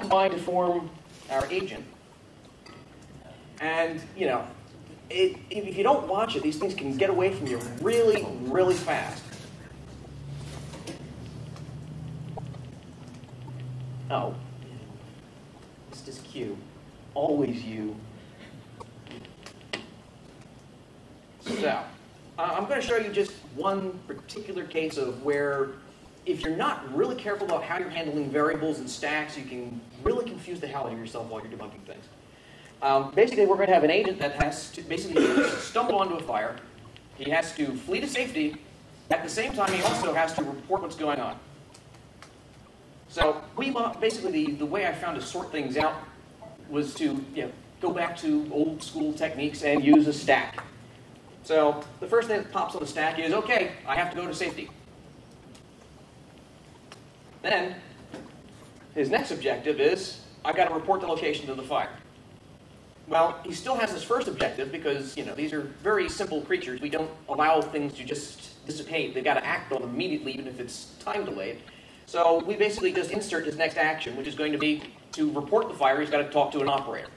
combine to form our agent. And, you know, if you don't watch it, these things can get away from you really, really fast. Oh, this is Q. Always you. So, I'm going to show you just one particular case of where, if you're not really careful about how you're handling variables and stacks, you can really confuse the hell out of yourself while you're debugging things. Basically, we're going to have an agent that has to basically stumble onto a fire. He has to flee to safety. At the same time, he also has to report what's going on. So basically, the way I found to sort things out was to go back to old school techniques and use a stack. So the first thing that pops on the stack is, okay, I have to go to safety. Then his next objective is, I've got to report the location of the fire. Well, he still has his first objective because, these are very simple creatures. We don't allow things to just dissipate. They've got to act on them immediately, even if it's time delayed. So we basically just insert his next action, which is going to be to report the fire. He's got to talk to an operator.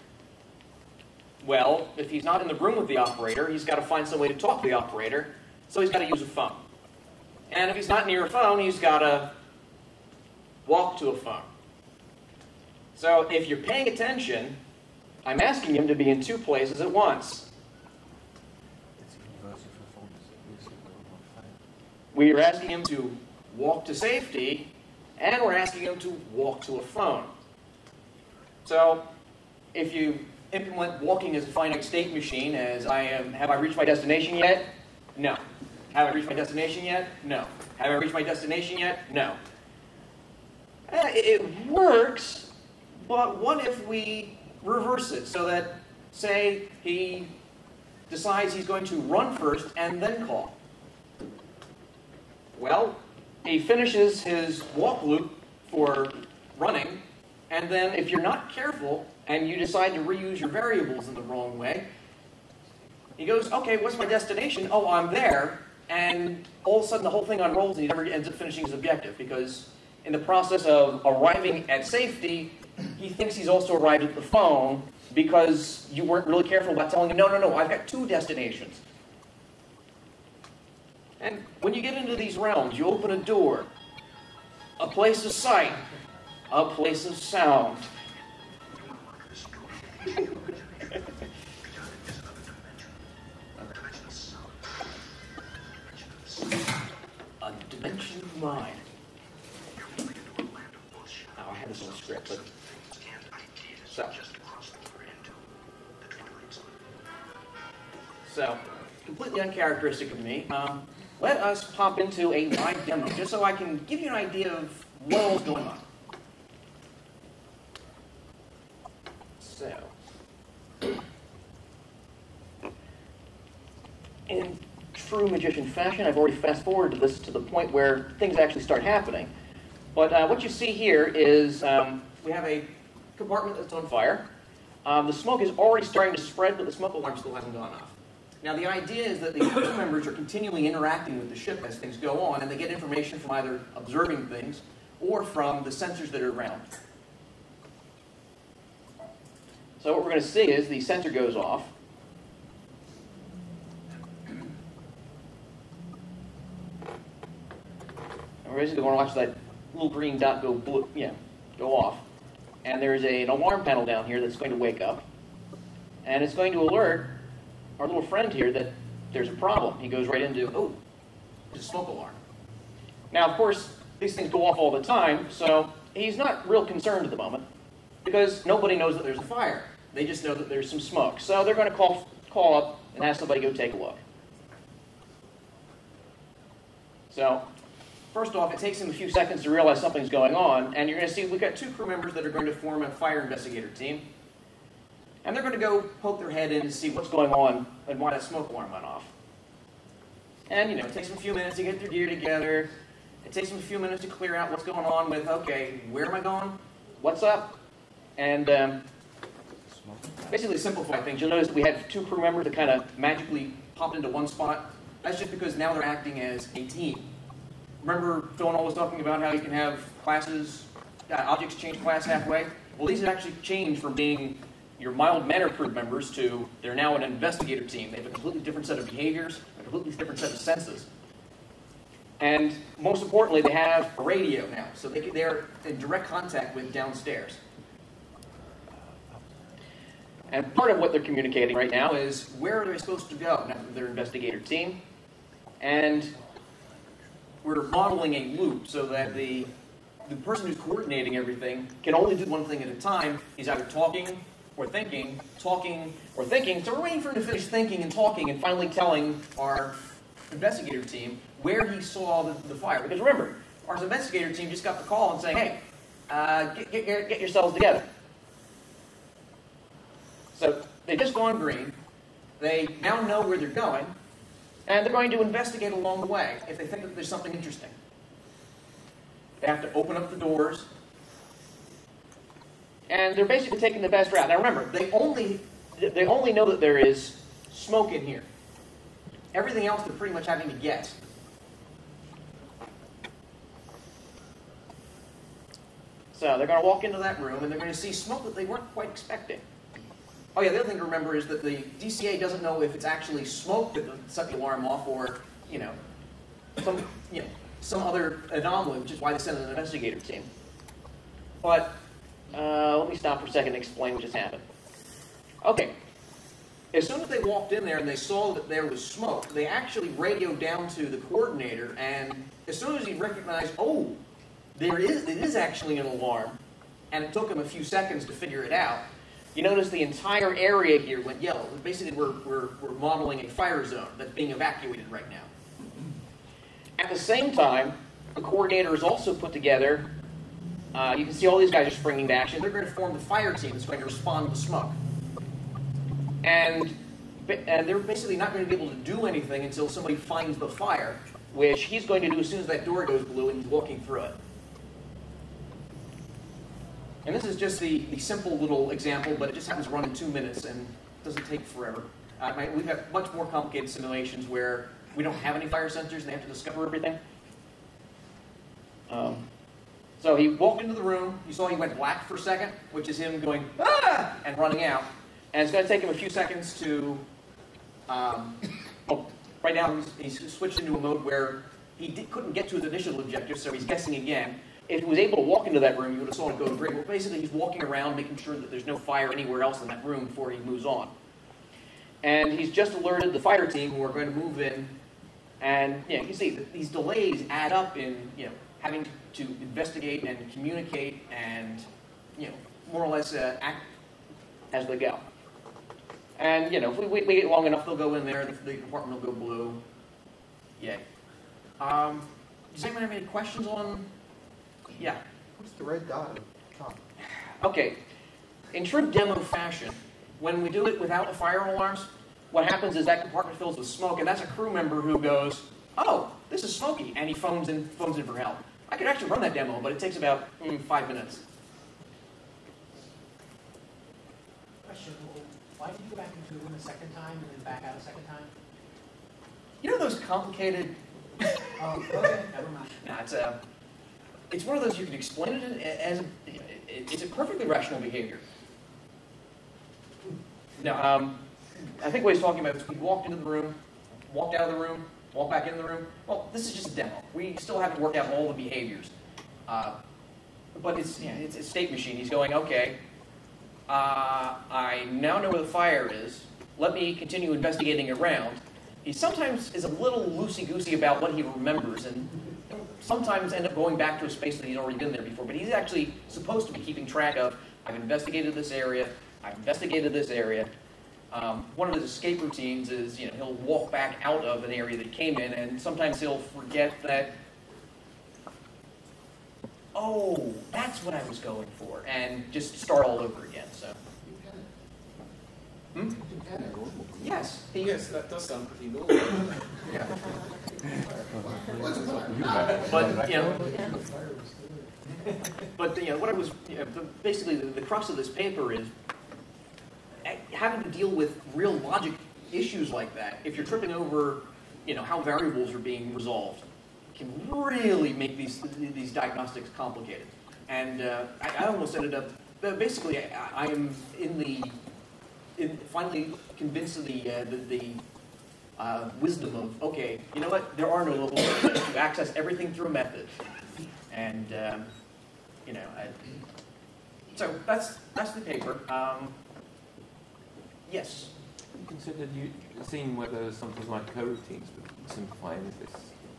Well, if he's not in the room with the operator, he's got to find some way to talk to the operator, so he's got to use a phone. And if he's not near a phone, he's got to walk to a phone. So if you're paying attention, I'm asking him to be in two places at once. We are asking him to walk to safety, and we're asking him to walk to a phone. So if you implement walking as a finite state machine as have I reached my destination yet? No. Have I reached my destination yet? No. Have I reached my destination yet? No. It works, but what if we reverse it so that, say, he decides he's going to run first and then call? Well, he finishes his walk loop for running, and then if you're not careful and you decide to reuse your variables in the wrong way, he goes, okay, what's my destination? Oh, I'm there, and all of a sudden the whole thing unrolls and he never ends up finishing his objective because in the process of arriving at safety, he thinks he's also arrived at the phone because you weren't really careful about telling him, no, I've got two destinations. And when you get into these realms, you open a door, a place of sight, a place of sound. A dimension of mind. Now, I had this on the script, but so completely uncharacteristic of me. Let us pop into a live demo, just so I can give you an idea of what all's going on. So, in true magician fashion, I've already fast-forwarded this to the point where things actually start happening. But what you see here is we have a compartment that's on fire. The smoke is already starting to spread, but the smoke alarm still hasn't gone off. Now, the idea is that the crew members are continually interacting with the ship as things go on, and they get information from either observing things or from the sensors that are around. So what we're going to see is the sensor goes off. And we're basically going to watch that little green dot go off. And there's an alarm panel down here that's going to wake up. And it's going to alert our little friend here that there's a problem. He goes right into, oh, there's a smoke alarm. Now, of course, these things go off all the time, so he's not real concerned at the moment because nobody knows that there's a fire. They just know that there's some smoke. So they're going to call up and have somebody go take a look. So, first off, it takes him a few seconds to realize something's going on, and you're going to see we've got two crew members that are going to form a fire investigator team. And they're going to go poke their head in to see what's going on and why that smoke alarm went off. And, it takes them a few minutes to get their gear together. It takes them a few minutes to clear out what's going on with, okay, where am I going? What's up? And basically simplify things. You'll notice that we had two crew members that kind of magically popped into one spot. That's just because now they're acting as a team. Remember Phil and I was talking about how you can have classes, objects change class halfway? Well, these have actually changed from being your mild-mannered crew members to they're now an investigator team. They have a completely different set of behaviors, a completely different set of senses. And most importantly, they have a radio now, so they're in direct contact with downstairs. And part of what they're communicating right now is where are they supposed to go now that they're an investigator team. And we're modeling a loop so that the person who's coordinating everything can only do one thing at a time. He's either talking or thinking, talking or thinking. So we're waiting for him to finish thinking and talking and finally telling our investigator team where he saw the fire. Because remember, our investigator team just got the call and saying, hey, get yourselves together. So they've just gone green. They now know where they're going. And they're going to investigate along the way if they think that there's something interesting. They have to open up the doors. And they're basically taking the best route. Now remember, they only know that there is smoke in here. Everything else they're pretty much having to guess. So they're going to walk into that room and they're going to see smoke that they weren't quite expecting. Oh yeah, the other thing to remember is that the DCA doesn't know if it's actually smoke that set the alarm off or, some other anomaly, which is why they sent an investigator team. But let me stop for a second and explain what just happened. Okay, as soon as they walked in there and they saw that there was smoke, they actually radioed down to the coordinator, and as soon as he recognized, oh, it is actually an alarm, and it took him a few seconds to figure it out, you notice the entire area here went yellow. Basically, we're modeling a fire zone that's being evacuated right now. At the same time, the coordinator has also put together, you can see all these guys are springing to action. They're going to form the fire team that's going to respond to the smoke. And they're basically not going to be able to do anything until somebody finds the fire, which he's going to do as soon as that door goes blue and he's walking through it. And this is just the simple little example, but it just happens to run in 2 minutes and doesn't take forever. We've got much more complicated simulations where we don't have any fire sensors and they have to discover everything. So he walked into the room. You saw he went black for a second, which is him going, ah, and running out. And it's going to take him a few seconds to, right now he's switched into a mode where he couldn't get to his initial objective, so he's guessing again. If he was able to walk into that room, you would have saw it go great. Well, basically, he's walking around making sure that there's no fire anywhere else in that room before he moves on. And he's just alerted the fire team who are going to move in. And you can see that these delays add up in having to investigate and communicate and more or less act as they go. And if we wait long enough, they'll go in there. The department will go blue. Yay. Does anyone have any questions on? Yeah. What's the red dot at the top? Okay. In true demo fashion, when we do it without the fire alarms, what happens is that compartment fills with smoke, and that's a crew member who goes, "Oh, this is smoky," and he phones in for help. I could actually run that demo, but it takes about 5 minutes. Question: why did you go back into the room a second time and then back out a second time? You know those complicated? Oh, okay, never mind. Nah, it's one of those you can explain it as it's a perfectly rational behavior. Now, I think what he's talking about is we walked into the room, walked out of the room, walked back into the room. Well, this is just a demo. We still haven't worked out all the behaviors. But it's a state machine. He's going, okay, I now know where the fire is. Let me continue investigating around. He sometimes is a little loosey-goosey about what he remembers, and sometimes end up going back to a space that he's already been there before. But he's actually supposed to be keeping track of, I've investigated this area, I've investigated this area. One of his escape routines is, he'll walk back out of an area that he came in, and sometimes he'll forget that, oh, that's what I was going for, and just start all over again. So. Yes. Yes, that does sound pretty normal. Yeah. But what I was basically the crux of this paper is having to deal with real logic issues like that. If you're tripping over, how variables are being resolved, can really make these diagnostics complicated. And I almost ended up But basically, I am finally convinced of the wisdom of, okay, you know what? There are no levels. You access everything through a method, and you know, so that's the paper. Yes. Considered seeing whether something like coroutines would simplify any of this?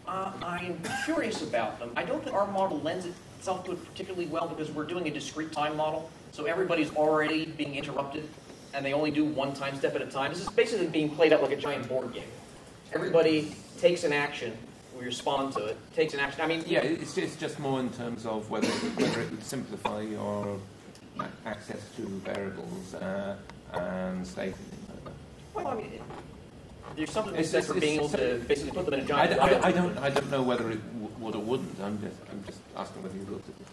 I am curious about them. I don't think our model lends itself to it particularly well because we're doing a discrete time model, so everybody's already being interrupted, and they only do one time step at a time. This is basically being played out like a giant board game. Everybody takes an action, we respond to it, takes an action. I mean, yeah, it's just more in terms of whether it would simplify your access to variables and state. well, I mean, there's something to be said for being able to basically put them in a giant. I don't know whether it would or wouldn't. I'm just asking whether you looked at it.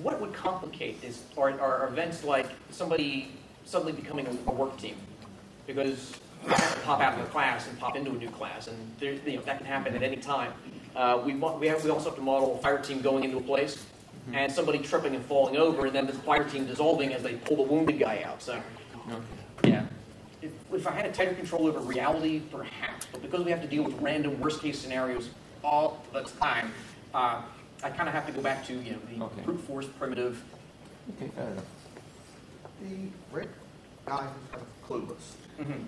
What would complicate is are events like somebody suddenly becoming a work team, because you have to pop out of a class and pop into a new class, and that can happen at any time. We also have to model a fire team going into a place, and somebody tripping and falling over, and then the fire team dissolving as they pull the wounded guy out. So, yeah. If I had a tighter control over reality, perhaps, but because we have to deal with random worst-case scenarios all the time, I kind of have to go back to the brute force primitive. Okay, fair enough. The red guy who's kind of clueless. Mm-hmm.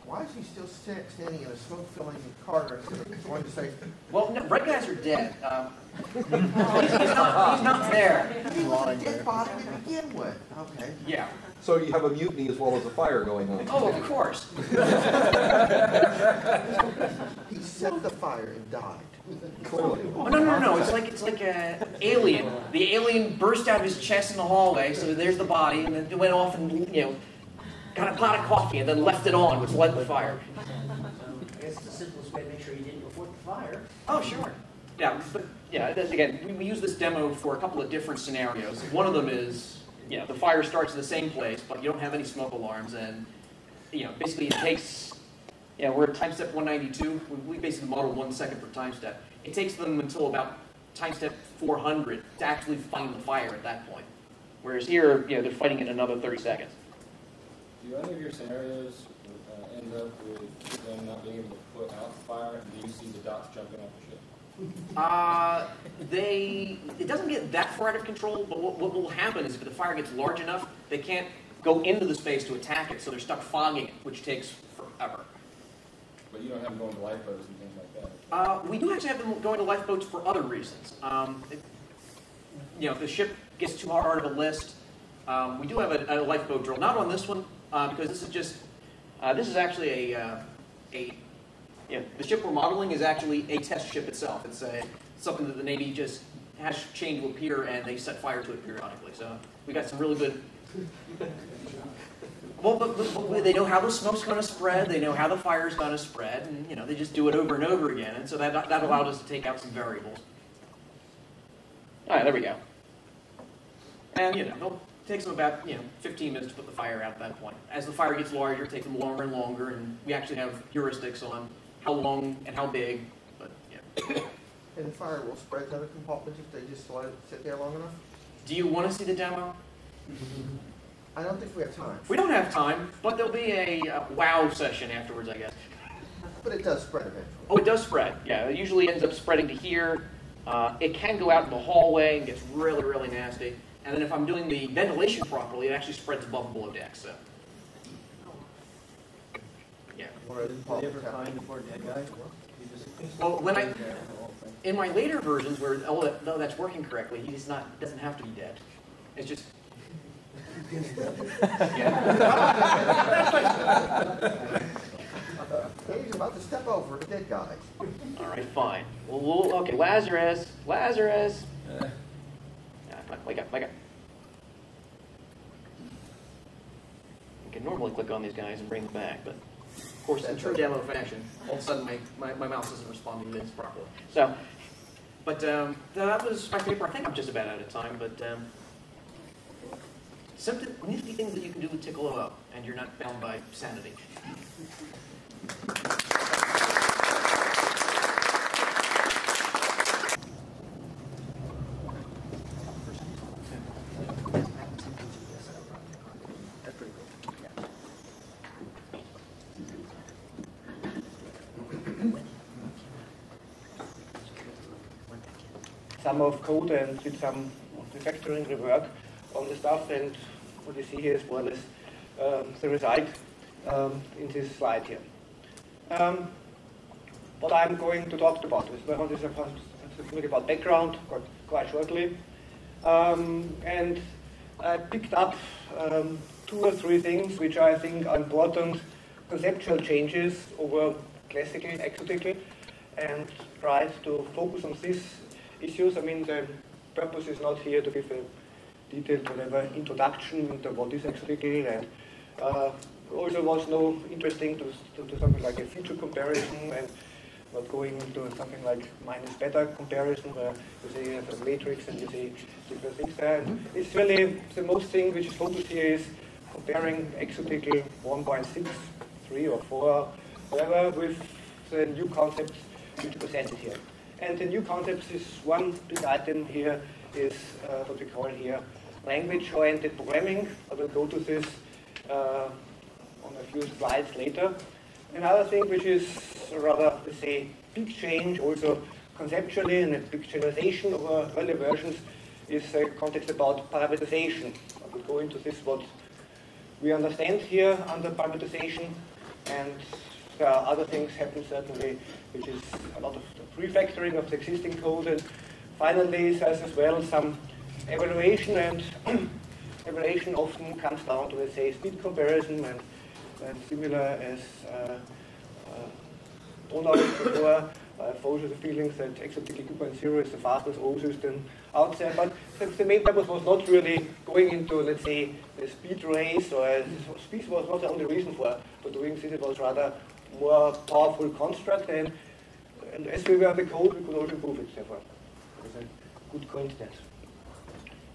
Why is he still standing in a smoke-filling corridor instead of going to say, Well, no, red guys are dead. He's not there. he was a dead body to begin with? Okay. Yeah. So you have a mutiny as well as a fire going on. Oh, of course. He set the fire and died. Clearly. Oh, no. It's like an alien. The alien burst out of his chest in the hallway, so there's the body, and then it went off and got a pot of coffee and then left it on, which led the fire. I guess the simplest way to make sure you didn't report the fire. Oh, sure. Yeah, but again, we use this demo for a couple of different scenarios. One of them is, the fire starts in the same place, but you don't have any smoke alarms, and basically it takes, we're at time step 192. We basically model 1 second per time step. It takes them until about time step 400 to actually find the fire at that point. Whereas here, they're fighting in another 30 seconds. Do any of your scenarios end up with them not being able to put out the fire, and do you see the dots jumping off the ship? It doesn't get that far out of control, but what will happen is if the fire gets large enough, they can't go into the space to attack it, so they're stuck fogging it, which takes forever. But you don't have them going to lifeboats and things like that. We do actually have them going to lifeboats for other reasons. If the ship gets too hard of a list, we do have a lifeboat drill. Not on this one, because this is actually the ship we're modeling is actually a test ship itself. It's something that the Navy just has chained to a pier, and they set fire to it periodically. So we got some really good. Well, but they know how the smoke's going to spread. They know how the fire's going to spread, and they just do it over and over again. And so that allowed us to take out some variables. All right, there we go. And it'll take them about 15 minutes to put the fire out at that point. As the fire gets larger, it takes them longer and longer, and we actually have heuristics on how long and how big. But And the fire will spread to other compartments if they just let it sit there long enough? Do you want to see the demo? I don't think we have time. We don't have time, but there'll be a wow session afterwards, I guess. But it does spread eventually. Oh, it does spread. Yeah, it usually ends up spreading to here. It can go out in the hallway and gets really, really nasty. And then if I'm doing the ventilation properly, it actually spreads above and below deck. So, yeah. Did they ever find the poor dead guy? Well, in my later versions where that's working correctly, doesn't have to be dead. It's just. He's about to step over the dead guy. All right, fine. Well, okay, Lazarus. Wake up. I can normally click on these guys and bring them back, but of course, in true demo fashion, all of a sudden my mouse isn't responding to this properly. So, but that was my paper. I think I'm just about out of time, but some nifty things that you can do with Tickle-O, and you're not bound by sanity. some of code and did some refactoring rework on the stuff, and what you see here is more or less the result in this slide here. What I'm going to talk about is something about background quite shortly. And I picked up 2 or 3 things which I think are important conceptual changes over classical exotical, and tried to focus on these issues. I mean, the purpose is not here to give a detailed whatever introduction into what is exotical, and also was no interesting to do something like a feature comparison, and not going into something like minus beta comparison where you say you have a matrix and you see different things there. And it's really the most thing which is focused here is comparing exotical 1.6, 3 or 4, whatever, with the new concepts which are presented here. And the new concepts is one big item here is what we call here language-oriented programming. I will go to this on a few slides later. Another thing which is rather, let's say, big change also conceptually and a big generalization over earlier versions is a context about parameterization. I will go into this, what we understand here under parameterization, and there are other things happen certainly, which is a lot of refactoring of the existing code, and finally there's as well some evaluation, and evaluation often comes down to, let's say, speed comparison, and similar as Donald before, I have also the feelings that exotical 2.0 is the fastest O system out there, but the main purpose was not really going into, let's say, the speed race, or speed was not the only reason for doing this. It was rather more powerful construct, and as we were the code, we could also improve it, therefore. It was a good coincidence.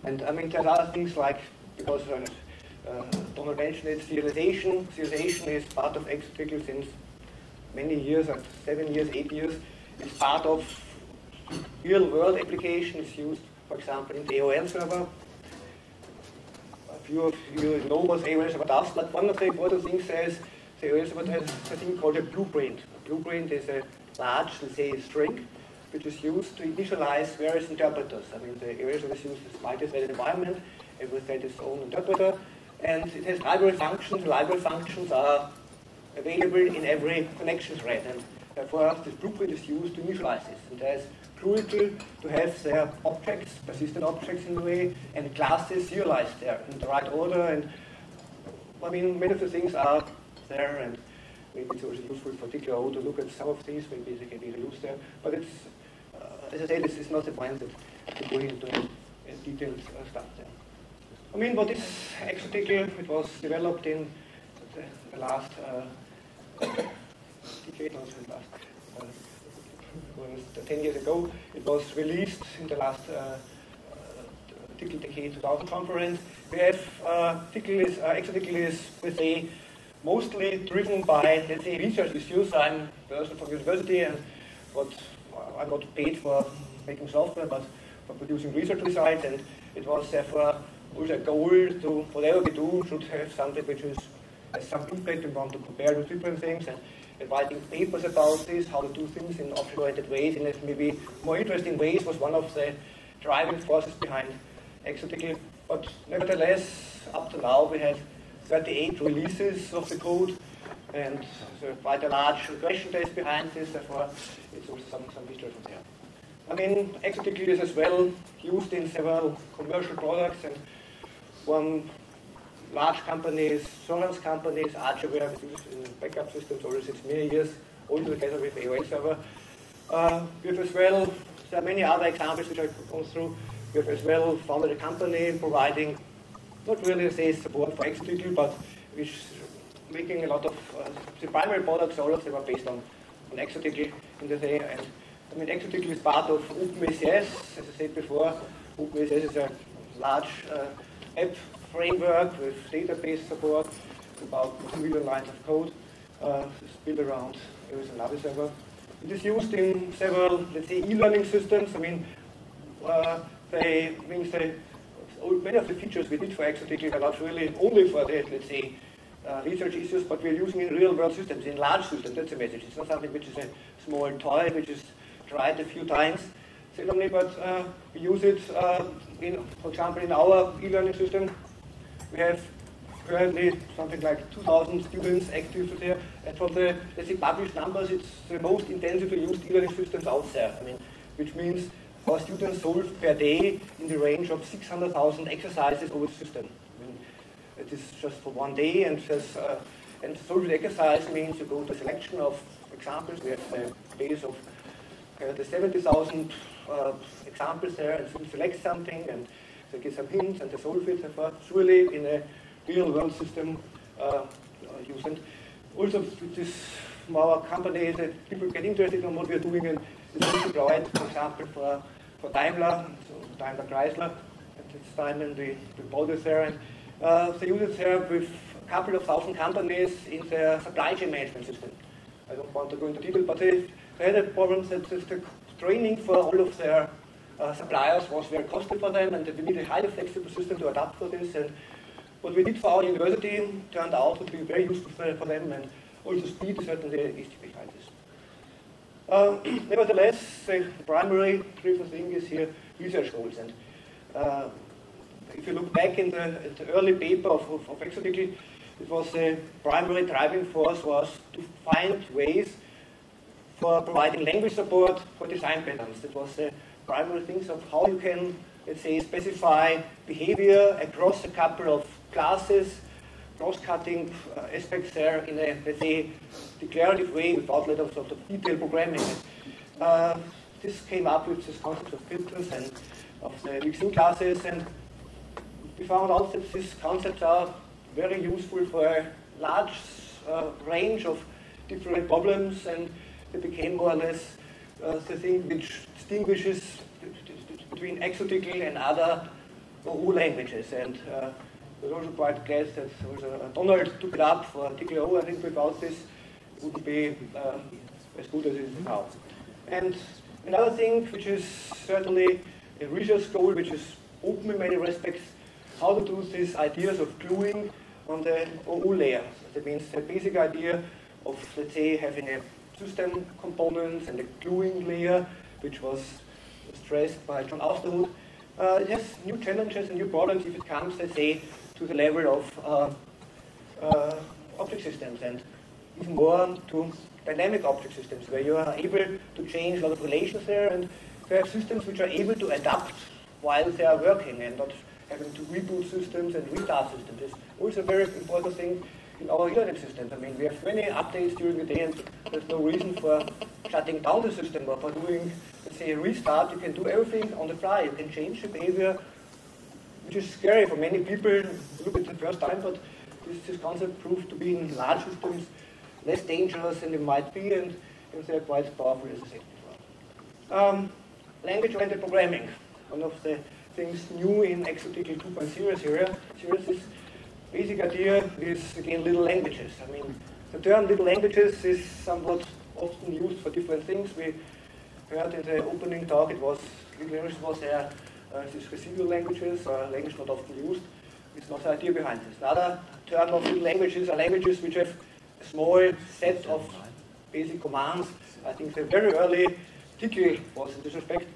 And I mean, there are other things like, because Donald mentioned it, serialization. Serialization is part of exotical since many years, like 7 years, 8 years. It's part of real-world applications used, for example, in the AOL server. A few of you know what AOL server does, but one of the important things is the AOL server has a thing called a blueprint. A blueprint is a large, let's say, string, which is used to initialize various interpreters. I mean, the AOL server uses this multi-threaded environment, every thread its own interpreter, and it has library functions. The library functions are available in every connection thread, and therefore this blueprint is used to initialize this. And there's crucial to have their objects, persistent objects in a way, and classes serialized there in the right order. And I mean, many of the things are there, and maybe it's also useful for TKO to look at some of these. Maybe they can be reused there. But it's, as I say, this is not the point that to go into detailed stuff there. I mean, what is exotical? It was developed in the last decade, also the last 10 years ago. It was released in the last TICL Decade 2000 conference. We have exotical is, let's say, mostly driven by, let's say, research issues. I'm a person from university, and I'm not paid for making software, but for producing research results, and it was therefore also a goal to, whatever we do, should have something which has some impact. We want to compare with different things, and writing papers about this, how to do things in object-oriented ways, in maybe more interesting ways, was one of the driving forces behind exotical. But nevertheless, up to now, we have 38 releases of the code, and quite a large regression test behind this, therefore it's also some history from there. I mean, exotical is as well used in several commercial products, and one large company is Soren's company, is Archivare, which is in backup systems already since many years, also together with AOL server. We have as well, there are many other examples which I've gone through. We have as well founded a company providing, not really say support for exotical, but which is making a lot of, the primary products, all of them are based on exotical in the day. And I mean, exotical is part of OpenACS, as I said before. OpenACS is a large app framework with database support, about 2 million lines of code. It's built around AOL server. It is used in several, let's say, e-learning systems. I mean, many of the features we did for exotical are not really only for the, let's say, research issues, but we're using in real-world systems, in large systems. That's the message. It's not something which is a small toy which is tried a few times. seldomly, but we use it, for example, in our e-learning system. We have currently something like 2,000 students active there, and from the, let's say, published numbers, it's the most intensively used e-learning systems out there. I mean, which means our students solve per day in the range of 600,000 exercises over the system. I mean, it is just for one day, and solving exercise means you go to a selection of examples. We have a base of the 70,000 examples there, and so select something, and they give some hints, and they solve it. Surely in a real-world system used. And also, this from our company, that people get interested in what we are doing, and it's also provide, for example, for Daimler, so Daimler Chrysler, at this time, and we bought it there, and they use it there with a couple of thousand companies in their supply chain management system. I don't want to go into detail, but they had a problem that the training for all of their suppliers was very costly for them, and they need a highly flexible system to adapt for this. And what we did for our university turned out to be very useful for them, and also speed certainly is behind this. Nevertheless, the primary driven thing is here research goals. And if you look back in the early paper of Exotical, it was the primary driving force was to find ways for providing language support for design patterns. That was the primary things of how you can, let's say, specify behavior across a couple of classes, cross-cutting aspects there in a, let's say, declarative way without a lot of sort of detailed programming. This came up with this concept of filters and of the mixing classes, and we found out that these concepts are very useful for a large range of different problems, and they became more or less the thing which distinguishes between Exotical and other OU languages. And I was also quite glad that Donald took it up for TKO. I think without this, it wouldn't be as good as it is now. And another thing, which is certainly a research goal, which is open in many respects, how to do these ideas of gluing on the OU layer. That means the basic idea of, let's say, having a system components and a gluing layer, which was stressed by John Austerwood. It has new challenges and new problems if it comes, let's say, to the level of object systems, and even more to dynamic object systems, where you are able to change a lot of relations there, and to have systems which are able to adapt while they are working and not having to reboot systems and restart systems. It's also a very important thing in our e-learning systems. I mean, we have many updates during the day, and there's no reason for shutting down the system or for doing, let's say, a restart. You can do everything on the fly. You can change the behavior, which is scary for many people who look at it the first time, but this concept proved to be in large systems less dangerous than it might be, and they're quite powerful, as I said before. Language-oriented programming. One of the things new in Exotical 2.0 series is basic idea is, again, little languages. I mean, the term little languages is somewhat often used for different things. We heard in the opening talk it was, little languages was there, these residual languages, or language not often used. It's not the idea behind this. Another term of little languages are languages which have a small set of basic commands. I think the very early Tiki was in this respect.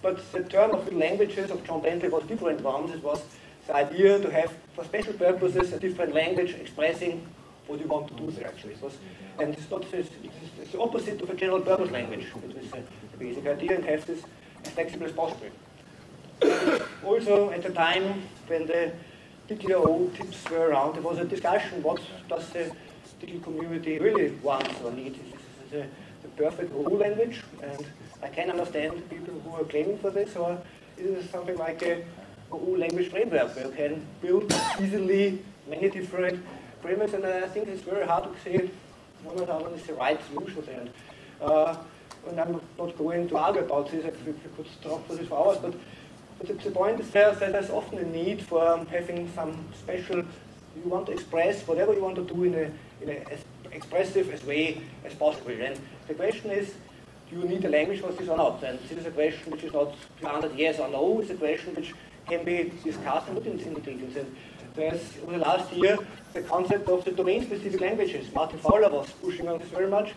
But the term of little languages of John Bentley was different ones. It was the idea to have, for special purposes, a different language expressing what you want to do there, actually. And it's not it's the opposite of a general purpose language. It is the basic idea, and have this as flexible as possible. Also, at the time when the TKO tips were around, there was a discussion, what does the TKO community really want or need? Is this the perfect OU language? And I can understand people who are claiming for this, or is it something like a OU language framework where you can build easily many different frameworks? And I think it's very hard to say one or the other is the right solution there. And I'm not going to argue about this, we could talk for this for hours, but the point is that there's often a need for having some special, you want to express whatever you want to do in a as expressive as way as possible. And the question is, do you need a language for this or not? And this is a question which is not answered yes or no. It's a question which can be discussed and looked into details. And there's, over the last year, the concept of the domain-specific languages. Martin Fowler was pushing on this very much,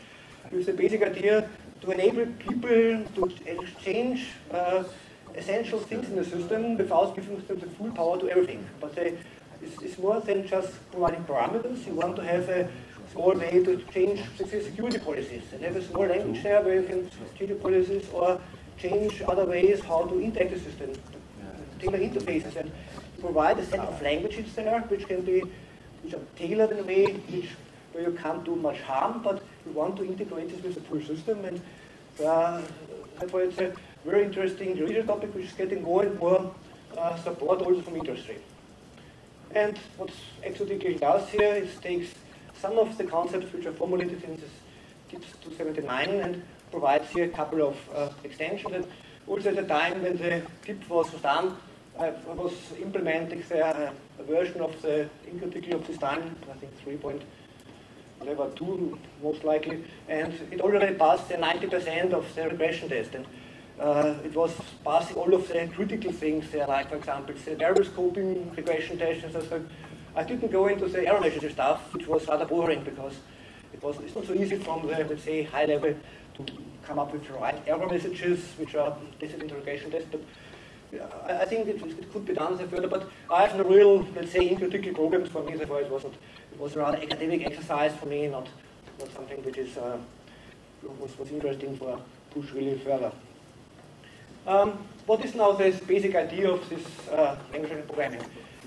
with the basic idea to enable people to exchange essential things in the system without giving them the full power to everything. But it's more than just providing parameters. You want to have a small way to change security policies and have a small language there where you can change the policies or change other ways how to interact the system, tailor interfaces, and provide a set of languages there which are tailored in a way where you can't do much harm, but you want to integrate this with the full system. And therefore it's a very interesting research topic which is getting more and more support also from industry. And what XOTK does here is takes some of the concepts which are formulated in this TIPS 279 and provides here a couple of extensions. And also at the time when the TIP was done, I was implementing there a version of the XOTK of this time, I think 3.2 most likely, and it already passed the 90% of the regression test. And it was passing all of the critical things there, like for example, the variable scoping regression test and so. I didn't go into the error message stuff, which was rather boring because it's not so easy from the, let's say, high level to come up with the right error messages, which are tested in the regression test. But I think it could be done further. But I have no real, let's say, critical programs for me. Therefore, it was a rather academic exercise for me, not something which is was interesting for push really further. What is now the basic idea of this language programming?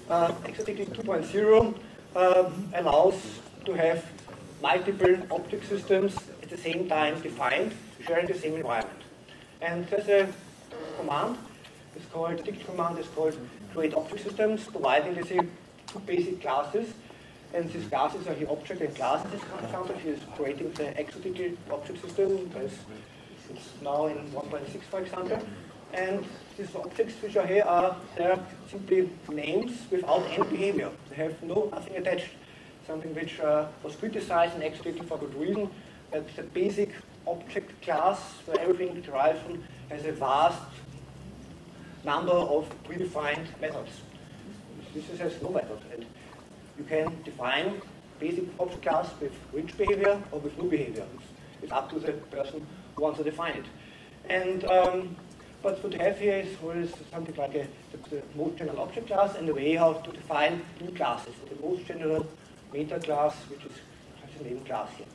XOTK 2.0 allows to have multiple object systems at the same time defined, sharing the same environment. And there's a command, it's called, the dictionary command is called create object systems, providing, let's say, two basic classes. And these classes are here object and class in this example. He is creating the XOTK object system. It's now in 1.6, for example. And these objects which are here they're simply names without any behavior. They have nothing attached. Something which was criticized in XOTK for good reason, that the basic object class, where everything derives from, has a vast number of predefined methods. This has no method. And you can define basic object class with rich behavior or with no behavior. It's up to the person who wants to define it. And but what you have here is something like the most general object class and the way how to define new classes. The most general meta class, which is the name class here.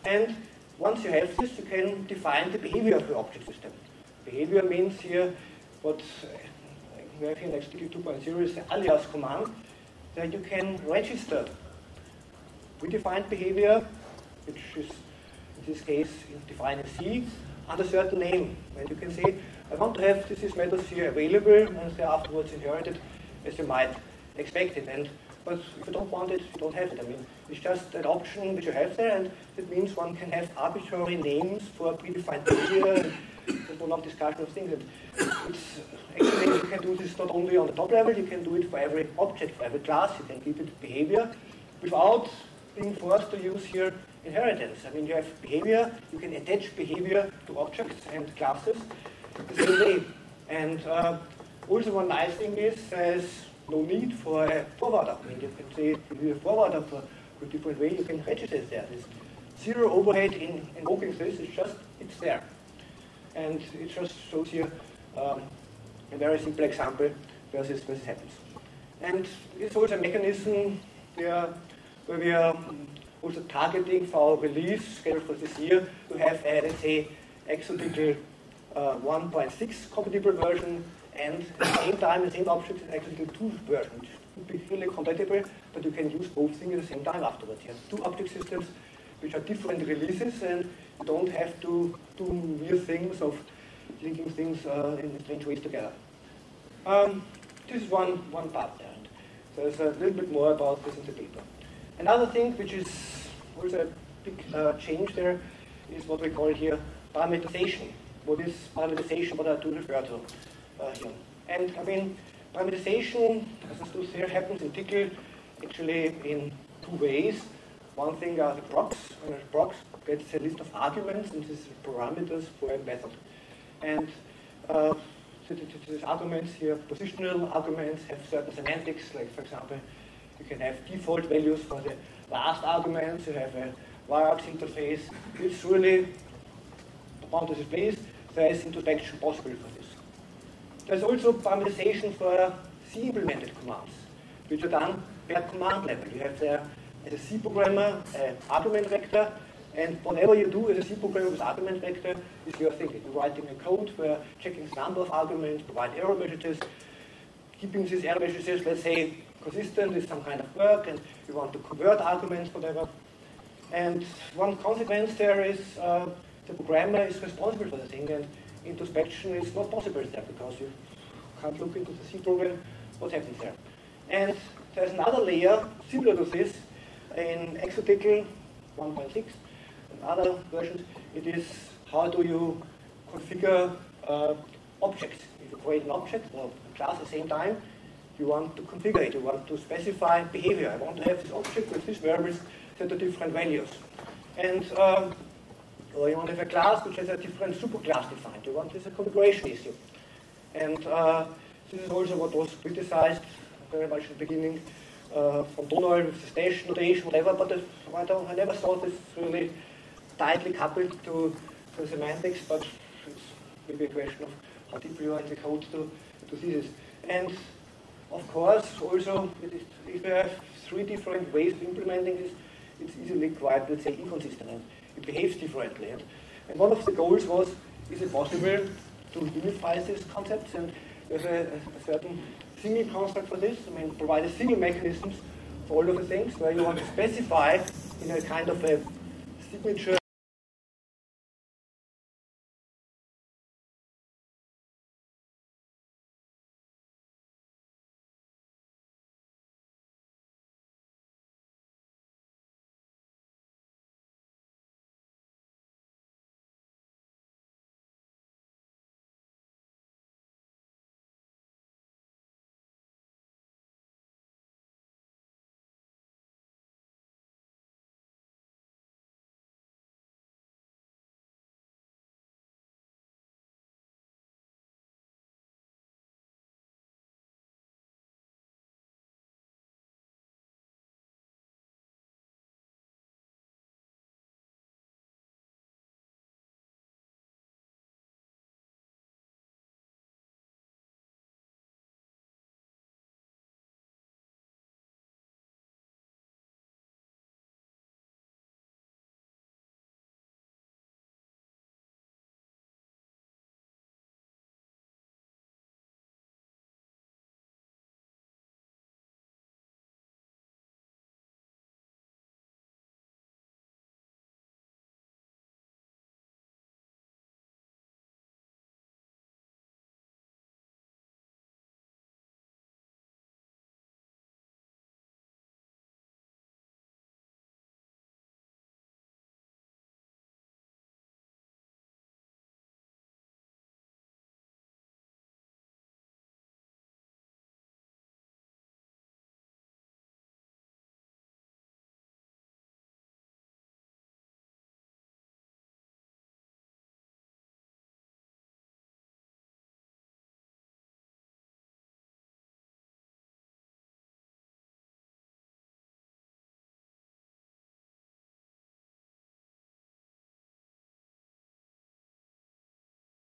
And once you have this, you can define the behavior of the object system. Behavior means here what we have here in XOTK 2.0 is the alias command, that you can register predefined behavior, which is in this case defined in C, under a certain name. And you can say, I want to have these methods here available and they're afterwards inherited as you might expect it. But if you don't want it, you don't have it. I mean, it's just an option which you have there, and it means one can have arbitrary names for predefined behavior. There's no long discussion of things. Actually, you can do this not only on the top level, you can do it for every object, for every class. You can give it behavior without being forced to use here inheritance. I mean, you have behavior, you can attach behavior to objects and classes the same way. And also one nice thing is there's no need for a forwarder. I mean, you can say if you have a forwarder for a different way, you can register it there. There's zero overhead in invoking this, it's there. And it just shows you a very simple example where this happens. And it's also a mechanism where we are also targeting for our release scheduled for this year to have a, let's say, XOTK 1.6 compatible version, and at the same time the same object is XOTK 2 version, which would be really compatible, but you can use both things at the same time afterwards. You have two object systems which are different releases, and you don't have to do weird things of linking things in strange ways together. This is one part there. There's a little bit more about this in the paper. Another thing which is also a big change there is what we call here parameterization. What is parameterization? What I do refer to here. And I mean, parameterization, as this here happens in Tcl, actually in two ways. One thing are the procs, and the procs gets a list of arguments, and this is parameters for a method. And these arguments here, positional arguments, have certain semantics, like for example, you can have default values for the last arguments, you have a varargs interface. It's really boundaries in place, there is introspection possible for this. There's also parameterization for C-implemented commands, which are done per command level. You have there, as a C programmer, an argument vector, and whatever you do as a C programmer with argument vector is your thing. You're writing a code where checking the number of arguments, provide error messages, keeping these error messages, let's say, consistent with some kind of work, and you want to convert arguments, whatever. And one consequence there is the programmer is responsible for the thing, and introspection is not possible there because you can't look into the C program, what happens there. And there's another layer similar to this in Exotical 1.6 and other versions. It is how do you configure objects. If you create an object or a class at the same time, you want to configure it, you want to specify behavior. I want to have this object with these variables set to different values. And or you want to have a class which has a different superclass defined. You want this a configuration issue. And this is also what was criticized very much in the beginning from Donald with the station notation, whatever, but I never thought this really tightly coupled to semantics, but it's maybe a question of how deeply you are in the code to see this. And of course, also, if you have three different ways of implementing this, it's easily quite, let's say, inconsistent, and it behaves differently. And one of the goals was, is it possible to unify these concepts and there's a certain single construct for this? I mean, provide a single mechanisms for all of the things where you want to specify in a kind of a signature